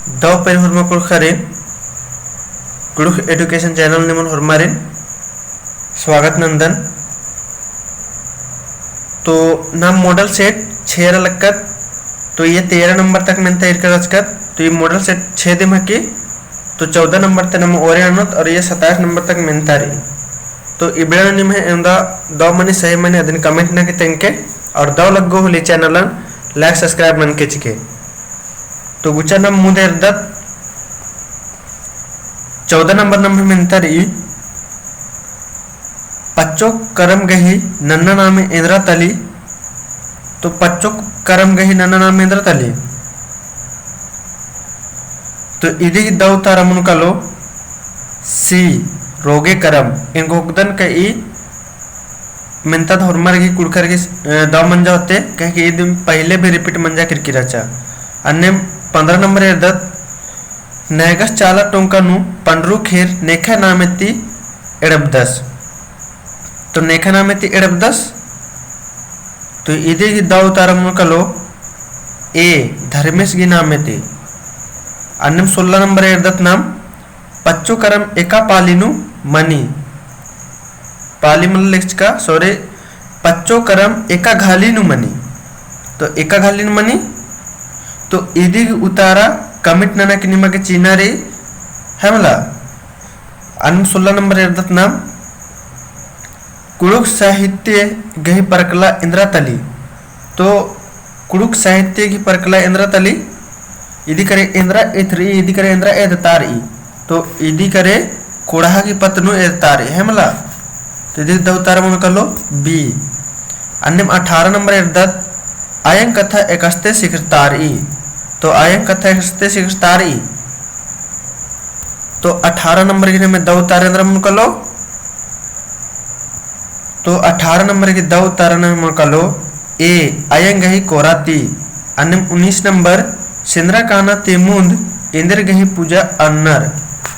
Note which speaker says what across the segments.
Speaker 1: daw per horma kurkhare Kurukh education channel निमन हरमारे स्वागत नंदन। तो नाम मॉडल सेट 6 लक्कत तो ये 13 नंबर तक मेंता इरकत तो ये मॉडल सेट 6 दिन की तो 14 नंबर तक नम ओरे अनत और ये 27 नंबर तक मेंता रही। तो इबड़ा निम है एंदा दो मनी सही मनी अदन कमेंट ना के तेंके और दो लगो होली चैनल लाइक सब्सक्राइब मन के चिके। तो गुचा नम मुदे दत 14 नंबर मेंता रही पच्चो करम गही नन्ना नाम इंद्रा तली। तो पच्चो करम गही नन्ना नाम इंद्रा तली तो इदी दव तारमुन कलो सी रोगे करम इनको उगदन कई मिनता धर्मर की कुड़कर की दव मंजा होते कह कि दिन पहले भी रिपीट मंजा किरकिराचा। अन्य 15 नंबर एदत नैगस चाला टोंकानु पंडरू खीर नेखा नामेती एड़बदस। तो नेखा नामेती एड़बदस तो इधे की दाव तारम कलो ए धर्मेश की नामेती। अन्यम 16 नंबर एड़दत नाम पच्चो करम एका पालिनु मनी पाली मल्लिक्स का सॉरी पच्चो करम एका घालीनु मनी। तो एका घालीनु मनी तो इधे उतारा कमिट नना की निमा के चीना रे है मला। अन 16 नंबर एर्दत नाम कुड़ुक साहित्य गही परकला इंद्रा तली। तो कुड़ुक साहित्य की परकला इंद्रा तली इदी करे इंद्रा एथरी इदी करे इंद्रा एदतार ई तो इदी करे कोढ़ा की पतनु एदतार है मला। तो इदी दवतार मन कलो बी। अन्य 18 नंबर एर्दत आयं कथा एकस्ते शिखरतार ई। तो आयं कथा एकस्ते शिखरतार ई तो 18 नंबर की में दव तारेंद्र मन कलो। तो 18 नंबर की दव तारन मन कलो ए आयं गही कोराती। अन्य 19 नंबर सेंद्रा काना ते मुंद इंद्र गही पूजा अन्नर।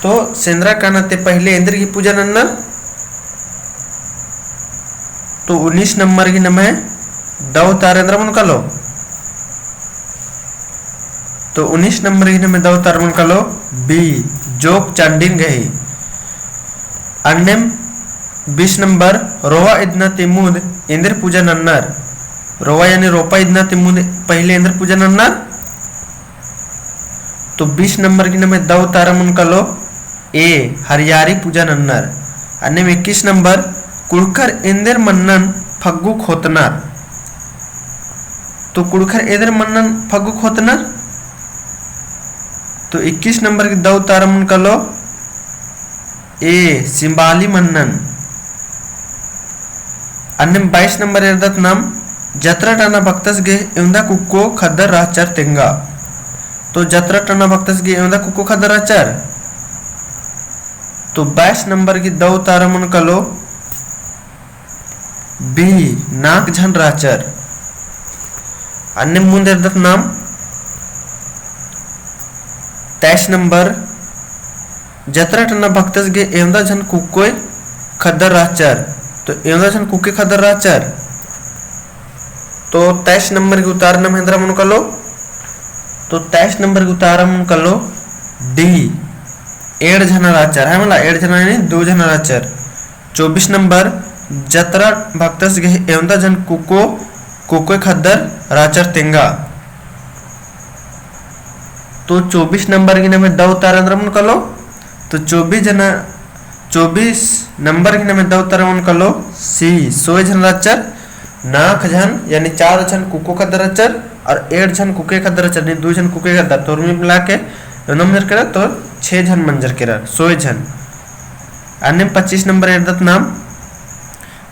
Speaker 1: तो सेंद्रा काना ते पहले इंद्र की पूजा अन्नर। तो 19 नंबर की नम है दव तारेंद्र मन कलो। तो 19 नंबर की नम दव तार मन कलो बी जोक चांडिन गही। अन्यम 20 नंबर रोवा इदना तिमुद इंद्र पूजा नन्नर। रोवा यानी रोपा इदना तिमुद पहले इंद्र पूजा नन्नर। तो 20 नंबर की नम दव तारा मन कलो ए हरियारी पूजा नन्नर। अन्यम 21 नंबर कुड़कर इंद्र मन्नन फग्गु खोतनार। तो कुड़कर इंद्र मन्नन फग्गु खोतनार तो 21 नंबर की दव तारा मन कलो ए सिंबाली मन्नन। अन्य 22 नंबर एर्दत नाम जत्रा टाना भक्तस गे एवंदा कुक्को खद्दर राचर तेंगा। तो जत्रा टाना भक्तस गे एवंदा कुक्को खद्दर राचर। तो 22 नंबर की दव तारा मन कलो बी नाक झन राचर। अन्य मुंद एर्दत नाम 23 नंबर जत्रा टना भक्तस गे एवंदा झन कुकोय खद्दर राचर। तो एवंदा झन कुके खद्दर राचर। तो 23 नंबर की उतार महेंद्र मन कलो। तो 23 नंबर की उतार मन कलो डी एड़ झना राचर है मला एड़ झना यानी 2 झना राचर। 24 नंबर जत्रा भक्तस गे एवंदा झन कुको कुकोय खद्दर राचर तेंगा। तो 24 नंबर की नमे दव तारेंद्र मन कलो। तो 24 नंबर की नमे दव तारेंद्र मन कलो सी सोए झन राचर नाक झन यानी 4 झन कुको खद्दर राचर और 8 झन कुके खद्दर राचर 2 झन कुके खद्दर तो मिला के नंबर करा तो 6 झन मंजर करा सोए झन। अन्य 25 नंबर एर्दत नाम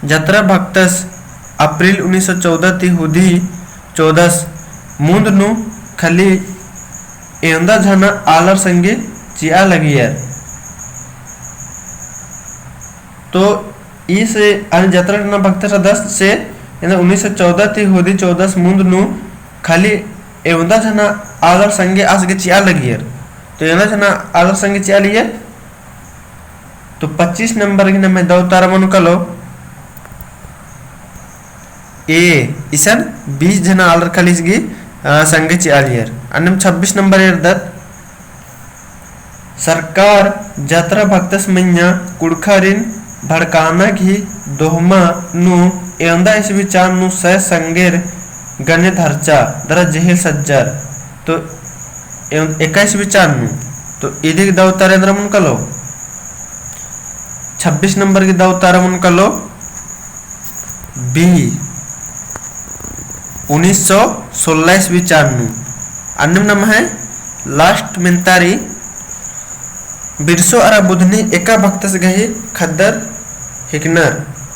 Speaker 1: जत्रा भक्तस अप्रैल 1914 ती हुदी 14 मुंद नु खली एवंदा झना आलर संगे चिया लगी है। तो इस जत्रा टना भक्त 10 से 1914 थी होदी 14 मुंद नु खाली एवंदा झना आलर संगे आसगे चिया लगी है। तो एवंदा झना आलर संगे चिया ली है। तो 25 नंबर की नमे दव तारा मन कलो ए इसन 20 जना आलर खालीसगी संगे चिया ली है। अन्यम 26 नंबर एर्दत सरकार जत्रा भक्तस मैया कुड़खारिन भड़काना घी दोहमा नु एंदा इस विचार नु सह संगेर गने धरचा दरा जेहिल सज्जर तो 21 विचार नु तो इधी दाव तारेंद्र मन कलो 26 नंबर की दाव तारा मन कलो बी 1916 विचार नु अन्य नाम है लास्ट मिंतारी बिरसो अरा बुधनी एका भक्तस गही खद्दर हिकनर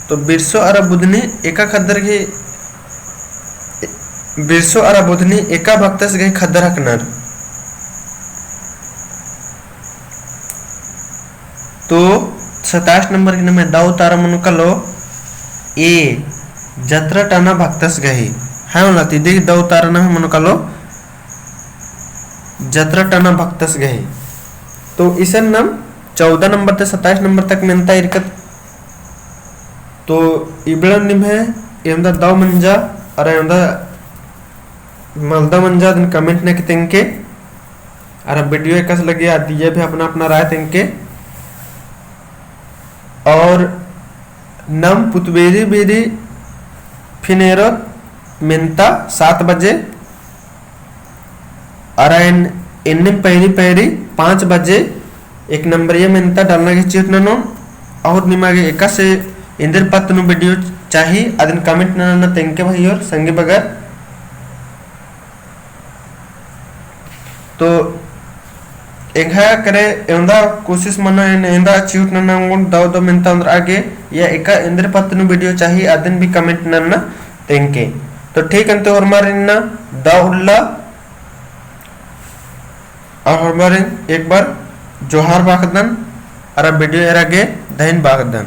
Speaker 1: तो बिरसो अरा बुधनी एका खद्दर गही बिरसो अरा बुधनी एका भक्तस गही खद्दर हकनर तो 27 नंबर की नंबर दाऊ तारा मनुकलो ए जत्रा टाना भक्तस गही है ना तिदी दाऊ तारा ना मनुकलो जत्रा टाना भक्तस गही तो इसन नाम 14 नंबर से 27 नंबर तक मिलता इरकत तो इबड़न निम है एमदा दाव मंजा अरे एमदा मलदा मंजा दिन कमेंट ने कितेंके अरे वीडियो एकस लगे आदि ये भी अपना अपना राय तेंके और नम पुतबेरी बेरी फिनेरो मिनता 7 बजे अरे इन्ने पहरी 5 बजे एक नंबर ये मिनता डालना के चीट ननो और निमागे एका से इंद्र पत्नु वीडियो चाहिए अदन कमेंट न तेंके भाई और संगे बगर तो एंगा करे एंदा कोशिश मना एंदा चीट न दाव दो मिनता अंदर आगे या एका इंद्र पत्नु वीडियो चाहिए अदन भी कमेंट न तेंके तो ठीक अंत और मारे न दाउल्ला और हमारे एक बार जोहार बागदन अरा वीडियो एरागे दहन बागदन।